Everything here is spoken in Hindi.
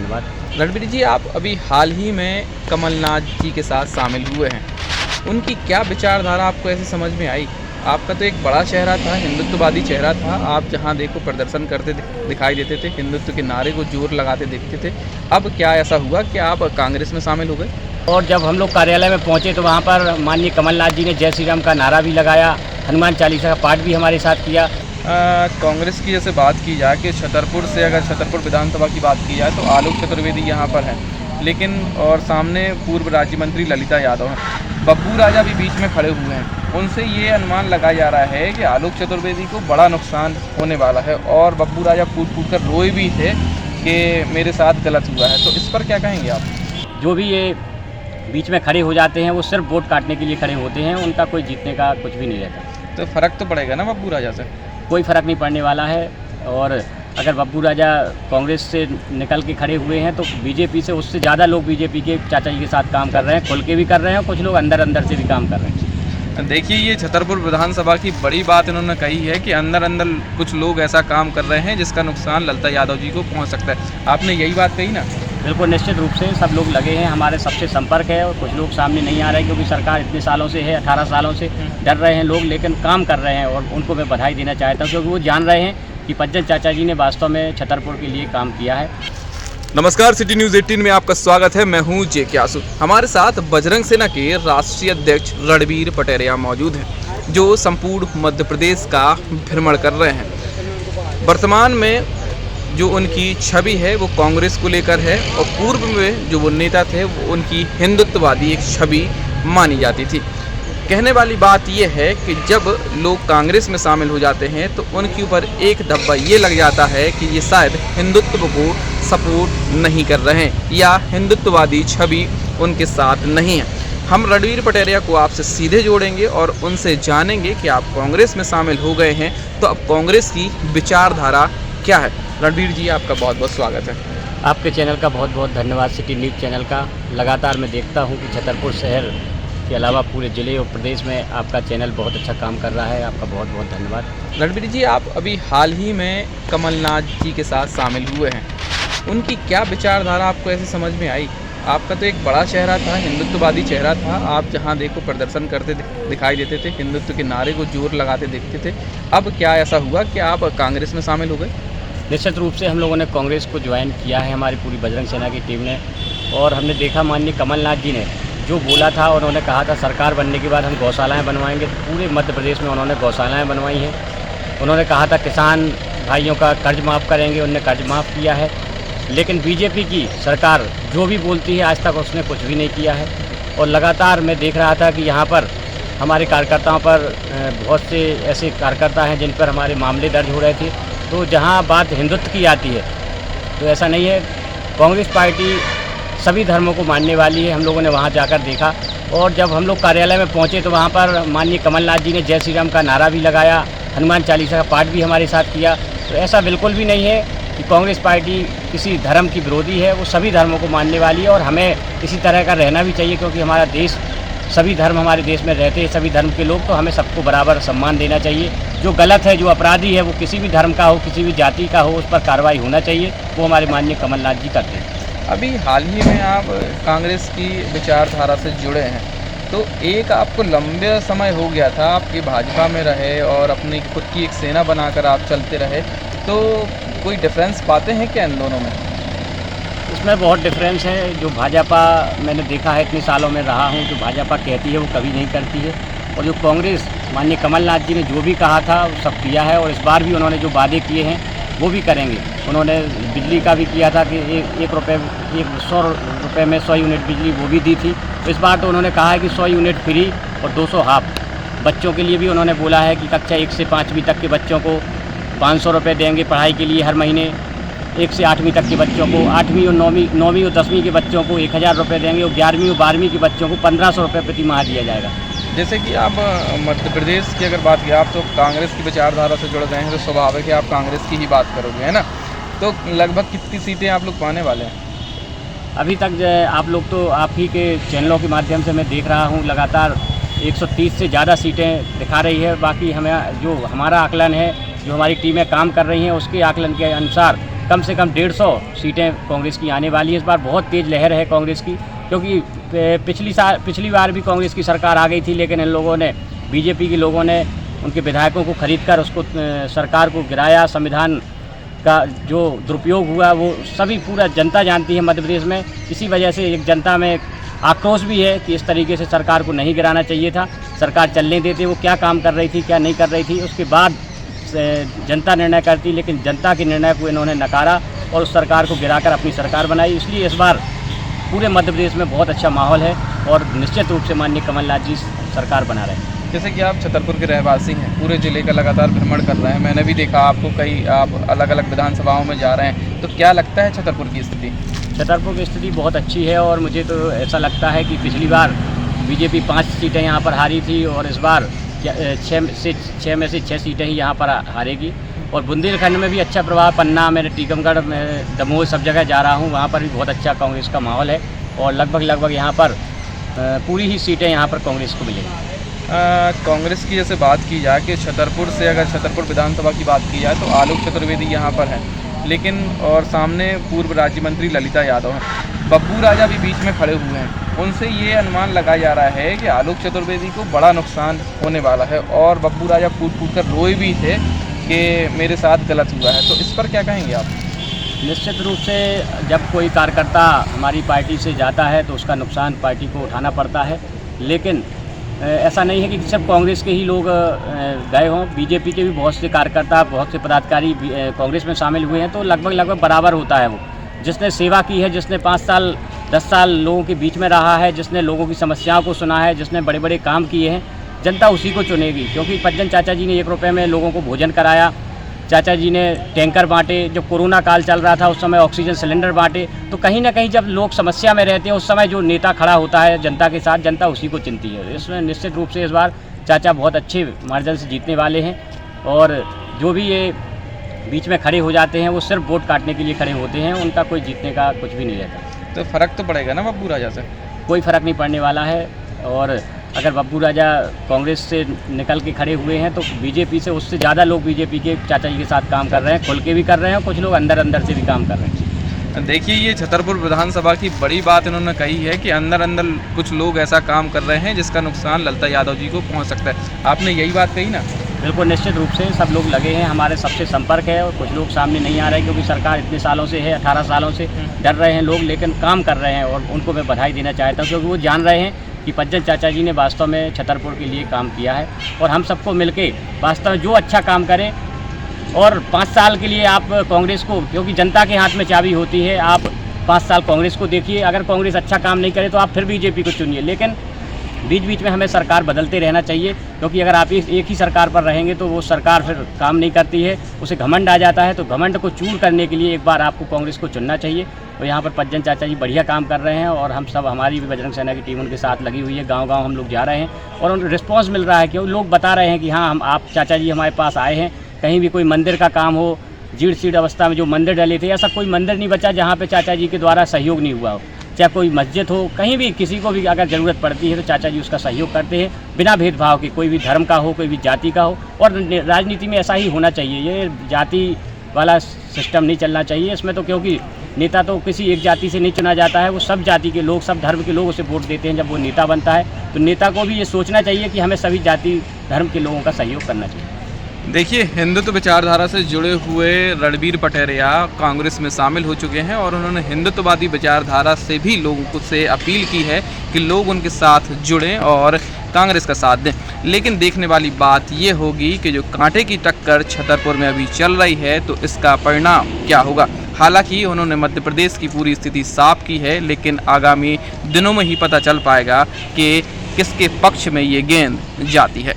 धन्यवाद। रणबीर जी, आप अभी हाल ही में कमलनाथ जी के साथ शामिल हुए हैं, उनकी क्या विचारधारा आपको ऐसे समझ में आई? आपका तो एक बड़ा चेहरा था, हिंदुत्ववादी चेहरा था, आप जहां देखो प्रदर्शन करते दिखाई देते थे, हिंदुत्व के नारे को जोर लगाते दिखते थे। अब क्या ऐसा हुआ कि आप कांग्रेस में शामिल हो गए? और जब हम लोग कार्यालय में पहुंचे तो वहां पर माननीय कमलनाथ जी ने जय श्री राम का नारा भी लगाया, हनुमान चालीसा का पाठ भी हमारे साथ किया। कांग्रेस की जैसे बात की जाए कि छतरपुर से अगर छतरपुर विधानसभा की बात की जाए तो आलोक चतुर्वेदी यहाँ पर हैं, लेकिन और सामने पूर्व राज्य मंत्री ललिता यादव हैं, बब्बू राजा भी बीच में खड़े हुए हैं। उनसे ये अनुमान लगाया जा रहा है कि आलोक चतुर्वेदी को बड़ा नुकसान होने वाला है और बब्बू राजा फूट फूट कर रोए भी थे कि मेरे साथ गलत हुआ है। तो इस पर क्या कहेंगे आप? जो भी ये बीच में खड़े हो जाते हैं वो सिर्फ वोट काटने के लिए खड़े होते हैं, उनका कोई जीतने का कुछ भी नहीं रहता। तो फ़र्क तो पड़ेगा ना बब्बू राजा से? कोई फ़र्क नहीं पड़ने वाला है। और अगर बब्बू राजा कांग्रेस से निकल के खड़े हुए हैं तो बीजेपी से उससे ज़्यादा लोग बीजेपी के चाचा जी के साथ काम कर रहे हैं, खुल के भी कर रहे हैं, कुछ लोग अंदर अंदर से भी काम कर रहे हैं। देखिए, ये छतरपुर विधानसभा की बड़ी बात इन्होंने कही है कि अंदर अंदर कुछ लोग ऐसा काम कर रहे हैं जिसका नुकसान ललिता यादव जी को पहुंच सकता है। आपने यही बात कही ना? बिल्कुल, निश्चित रूप से सब लोग लगे हैं, हमारे सबसे संपर्क है और कुछ लोग सामने नहीं आ रहे क्योंकि सरकार इतने सालों से है, 18 सालों से डर रहे हैं लोग, लेकिन काम कर रहे हैं और उनको मैं बधाई देना चाहता हूँ क्योंकि वो जान रहे हैं कि पज्जन चाचा जी ने वास्तव में छतरपुर के लिए काम किया है। नमस्कार, सिटी न्यूज़ 18 में आपका स्वागत है। मैं हूं जे क्यासु। हमारे साथ बजरंग सेना के राष्ट्रीय अध्यक्ष रणबीर पटेरिया मौजूद हैं, जो संपूर्ण मध्य प्रदेश का भ्रमण कर रहे हैं। वर्तमान में जो उनकी छवि है वो कांग्रेस को लेकर है और पूर्व में जो वो नेता थे वो उनकी हिंदुत्ववादी एक छवि मानी जाती थी। कहने वाली बात ये है कि जब लोग कांग्रेस में शामिल हो जाते हैं तो उनके ऊपर एक धब्बा ये लग जाता है कि ये शायद हिंदुत्व को सपोर्ट नहीं कर रहे हैं या हिंदुत्ववादी छवि उनके साथ नहीं है। हम रणबीर पटेरिया को आपसे सीधे जोड़ेंगे और उनसे जानेंगे कि आप कांग्रेस में शामिल हो गए हैं तो अब कांग्रेस की विचारधारा क्या है। रणबीर जी, आपका बहुत बहुत स्वागत है। आपके चैनल का बहुत बहुत धन्यवाद, सिटी न्यूज़ चैनल का। लगातार मैं देखता हूँ कि छतरपुर शहर के अलावा पूरे ज़िले और प्रदेश में आपका चैनल बहुत अच्छा काम कर रहा है, आपका बहुत बहुत धन्यवाद। रणबीर जी, आप अभी हाल ही में कमलनाथ जी के साथ शामिल हुए हैं, उनकी क्या विचारधारा आपको ऐसे समझ में आई? आपका तो एक बड़ा चेहरा था, हिंदुत्ववादी चेहरा था, आप जहां देखो प्रदर्शन करते दिखाई देते थे, हिंदुत्व के नारे को जोर लगाते दिखते थे। अब क्या ऐसा हुआ कि आप कांग्रेस में शामिल हो गए? निश्चित रूप से हम लोगों ने कांग्रेस को ज्वाइन किया है, हमारी पूरी बजरंग सेना की टीम ने, और हमने देखा माननीय कमलनाथ जी ने जो बोला था, उन्होंने कहा था सरकार बनने के बाद हम गौशालाएँ बनवाएंगे, तो पूरे मध्य प्रदेश में उन्होंने गौशालाएँ बनवाई हैं। उन्होंने कहा था किसान भाइयों का कर्ज माफ़ करेंगे, उन्होंने कर्ज माफ़ किया है। लेकिन बीजेपी की सरकार जो भी बोलती है आज तक उसने कुछ भी नहीं किया है। और लगातार मैं देख रहा था कि यहाँ पर हमारे कार्यकर्ताओं पर बहुत से ऐसे कार्यकर्ता हैं जिन पर हमारे मामले दर्ज हो रहे थे। तो जहाँ बात हिंदुत्व की आती है तो ऐसा नहीं है, कांग्रेस पार्टी सभी धर्मों को मानने वाली है। हम लोगों ने वहाँ जाकर देखा और जब हम लोग कार्यालय में पहुँचे तो वहाँ पर माननीय कमलनाथ जी ने जय श्री राम का नारा भी लगाया, हनुमान चालीसा का पाठ भी हमारे साथ किया। तो ऐसा बिल्कुल भी नहीं है कि कांग्रेस पार्टी किसी धर्म की विरोधी है, वो सभी धर्मों को मानने वाली है और हमें इसी तरह का रहना भी चाहिए क्योंकि हमारा देश, सभी धर्म हमारे देश में रहते हैं, सभी धर्म के लोग, तो हमें सबको बराबर सम्मान देना चाहिए। जो गलत है, जो अपराधी है, वो किसी भी धर्म का हो, किसी भी जाति का हो, उस पर कार्रवाई होना चाहिए। वो हमारे माननीय कमलनाथ जी करते हैं। अभी हाल ही में आप कांग्रेस की विचारधारा से जुड़े हैं, तो एक आपको लंबे समय हो गया था आपकी भाजपा में रहे और अपनी खुद की एक सेना बनाकर आप चलते रहे, तो कोई डिफरेंस पाते हैं क्या इन दोनों में? इसमें बहुत डिफरेंस है। जो भाजपा मैंने देखा है, इतने सालों में रहा हूँ, जो भाजपा कहती है वो कभी नहीं करती है, और जो कांग्रेस माननीय कमलनाथ जी ने जो भी कहा था वो सब किया है और इस बार भी उन्होंने जो वादे किए हैं वो भी करेंगे। उन्होंने बिजली का भी किया था कि 100 रुपये में 100 यूनिट बिजली वो भी दी थी। तो इस बार तो उन्होंने कहा है कि 100 यूनिट फ्री और 200 हाफ। बच्चों के लिए भी उन्होंने बोला है कि कक्षा 1 से 5वीं तक के बच्चों को 500 रुपये देंगे पढ़ाई के लिए हर महीने। 1 से 8वीं तक के बच्चों को, 8वीं और 9वीं और 10वीं के बच्चों को 1000 रुपये देंगे और 11वीं और 12वीं के बच्चों को 1500 रुपये प्रति माह दिया जाएगा। जैसे कि आप मध्य प्रदेश की अगर बात की, आप तो कांग्रेस की विचारधारा से जुड़ गए हैं तो स्वाभाविक है आप कांग्रेस की ही बात करोगे, है ना? तो लगभग कितनी सीटें आप लोग पाने वाले हैं? अभी तक आप लोग तो आप ही के चैनलों के माध्यम से मैं देख रहा हूँ, लगातार 130 से ज़्यादा सीटें दिखा रही है। बाकी हमें जो हमारा आकलन है, जो हमारी टीमें काम कर रही हैं, उसके आकलन के अनुसार कम से कम 150 सीटें कांग्रेस की आने वाली है। इस बार बहुत तेज़ लहर है कांग्रेस की, क्योंकि पिछली बार भी कांग्रेस की सरकार आ गई थी, लेकिन इन लोगों ने, बीजेपी के लोगों ने उनके विधायकों को खरीदकर उसको सरकार को गिराया। संविधान का जो दुरुपयोग हुआ वो सभी पूरा जनता जानती है मध्य प्रदेश में। इसी वजह से एक जनता में आक्रोश भी है कि इस तरीके से सरकार को नहीं गिराना चाहिए था। सरकार चलने देते, वो क्या काम कर रही थी, क्या नहीं कर रही थी, उसके बाद जनता निर्णय करती, लेकिन जनता के निर्णय को इन्होंने नकारा और उस सरकार को गिराकर अपनी सरकार बनाई। इसलिए इस बार पूरे मध्य प्रदेश में बहुत अच्छा माहौल है और निश्चित रूप से माननीय कमलनाथ जी सरकार बना रहे हैं। जैसे कि आप छतरपुर के रहवासी हैं, पूरे ज़िले का लगातार भ्रमण कर रहे हैं, मैंने भी देखा आपको, कई आप अलग अलग विधानसभाओं में जा रहे हैं, तो क्या लगता है छतरपुर की स्थिति? छतरपुर की स्थिति बहुत अच्छी है और मुझे तो ऐसा लगता है कि पिछली बार बीजेपी 5 सीटें यहाँ पर हारी थी और इस बार 6 में से 6 सीटें ही यहाँ पर हारेगी। और बुंदेलखंड में भी अच्छा प्रभाव, पन्ना, मैंने टीकमगढ़ में, दमोह, सब जगह जा रहा हूँ, वहाँ पर भी बहुत अच्छा कांग्रेस का माहौल है और लगभग यहाँ पर पूरी ही सीटें यहाँ पर कांग्रेस को मिलेंगी। कांग्रेस की जैसे बात की जाए कि छतरपुर से, अगर छतरपुर विधानसभा की बात की जाए तो आलोक चतुर्वेदी यहाँ पर हैं, लेकिन और सामने पूर्व राज्य मंत्री ललिता यादव हैं, बब्बू राजा भी बीच में खड़े हुए हैं। उनसे ये अनुमान लगाया जा रहा है कि आलोक चतुर्वेदी को बड़ा नुकसान होने वाला है और बब्बू राजा फूट कर रोए भी थे कि मेरे साथ गलत हुआ है। तो इस पर क्या कहेंगे आप? निश्चित रूप से जब कोई कार्यकर्ता हमारी पार्टी से जाता है तो उसका नुकसान पार्टी को उठाना पड़ता है, लेकिन ऐसा नहीं है कि सिर्फ कांग्रेस के ही लोग गए हों। बीजेपी के भी बहुत से कार्यकर्ता, बहुत से पदाधिकारी कांग्रेस में शामिल हुए हैं, तो लगभग बराबर होता है। वो जिसने सेवा की है, जिसने 5 साल 10 साल लोगों के बीच में रहा है, जिसने लोगों की समस्याओं को सुना है, जिसने बड़े बड़े काम किए हैं, जनता उसी को चुनेगी। क्योंकि पज्जन चाचा जी ने 1 रुपये में लोगों को भोजन कराया, चाचा जी ने टैंकर बांटे, जब कोरोना काल चल रहा था उस समय ऑक्सीजन सिलेंडर बांटे। तो कहीं ना कहीं जब लोग समस्या में रहते हैं उस समय जो नेता खड़ा होता है जनता के साथ, जनता उसी को चुनती है। इसमें निश्चित रूप से इस बार चाचा बहुत अच्छे मार्जिन से जीतने वाले हैं और जो भी ये बीच में खड़े हो जाते हैं वो सिर्फ वोट काटने के लिए खड़े होते हैं, उनका कोई जीतने का कुछ भी नहीं रहता। तो फ़र्क तो पड़ेगा ना बब्बू राजा से? कोई फ़र्क नहीं पड़ने वाला है और अगर बब्बू राजा कांग्रेस से निकल के खड़े हुए हैं तो बीजेपी से, उससे ज़्यादा लोग बीजेपी के चाचा जी के साथ काम कर रहे हैं, खुल के भी कर रहे हैं, कुछ लोग अंदर से भी काम कर रहे हैं। देखिए, ये छतरपुर विधानसभा की बड़ी बात इन्होंने कही है कि अंदर कुछ लोग ऐसा काम कर रहे हैं जिसका नुकसान ललिता यादव जी को पहुंच सकता है। आपने यही बात कही ना? बिल्कुल, निश्चित रूप से सब लोग लगे हैं, हमारे सबसे संपर्क है और कुछ लोग सामने नहीं आ रहे क्योंकि सरकार इतने सालों से है, 18 सालों से डर रहे हैं लोग, लेकिन काम कर रहे हैं और उनको मैं बधाई देना चाहता हूँ क्योंकि वो जान रहे हैं कि पज्जन चाचा जी ने वास्तव में छतरपुर के लिए काम किया है और हम सबको मिलके वास्तव में जो अच्छा काम करें। और 5 साल के लिए आप कांग्रेस को, क्योंकि जनता के हाथ में चाबी होती है, आप 5 साल कांग्रेस को देखिए, अगर कांग्रेस अच्छा काम नहीं करे तो आप फिर बीजेपी को चुनिए, लेकिन बीच में हमें सरकार बदलते रहना चाहिए क्योंकि अगर आप एक ही सरकार पर रहेंगे तो वो सरकार फिर काम नहीं करती है, उसे घमंड आ जाता है। तो घमंड को चूर करने के लिए एक बार आपको कांग्रेस को चुनना चाहिए। तो यहाँ पर पज्जन चाचा जी बढ़िया काम कर रहे हैं और हम सब, हमारी भी बजरंग सेना की टीम उनके साथ लगी हुई है। गांव-गांव हम लोग जा रहे हैं और उन रिस्पॉन्स मिल रहा है कि लोग बता रहे हैं कि हाँ, हम आप चाचा जी हमारे पास आए हैं। कहीं भी कोई मंदिर का काम हो, जीर्ण अवस्था में जो मंदिर डले थे, ऐसा कोई मंदिर नहीं बचा जहाँ पर चाचा जी के द्वारा सहयोग नहीं हुआ हो। चाहे कोई मस्जिद हो, कहीं भी किसी को भी अगर ज़रूरत पड़ती है तो चाचा जी उसका सहयोग करते हैं बिना भेदभाव के, कोई भी धर्म का हो, कोई भी जाति का हो। और राजनीति में ऐसा ही होना चाहिए, ये जाति वाला सिस्टम नहीं चलना चाहिए इसमें तो, क्योंकि नेता तो किसी एक जाति से नहीं चुना जाता है, वो सब जाति के लोग, सब धर्म के लोग उसे वोट देते हैं जब वो नेता बनता है। तो नेता को भी ये सोचना चाहिए कि हमें सभी जाति धर्म के लोगों का सहयोग करना चाहिए। देखिए, हिंदुत्व विचारधारा से जुड़े हुए रणबीर पटेरिया कांग्रेस में शामिल हो चुके हैं और उन्होंने हिंदुत्ववादी विचारधारा से भी लोगों से अपील की है कि लोग उनके साथ जुड़ें और कांग्रेस का साथ दें। लेकिन देखने वाली बात ये होगी कि जो कांटे की टक्कर छतरपुर में अभी चल रही है तो इसका परिणाम क्या होगा। हालांकि उन्होंने मध्य प्रदेश की पूरी स्थिति साफ की है, लेकिन आगामी दिनों में ही पता चल पाएगा कि किसके पक्ष में ये गेंद जाती है।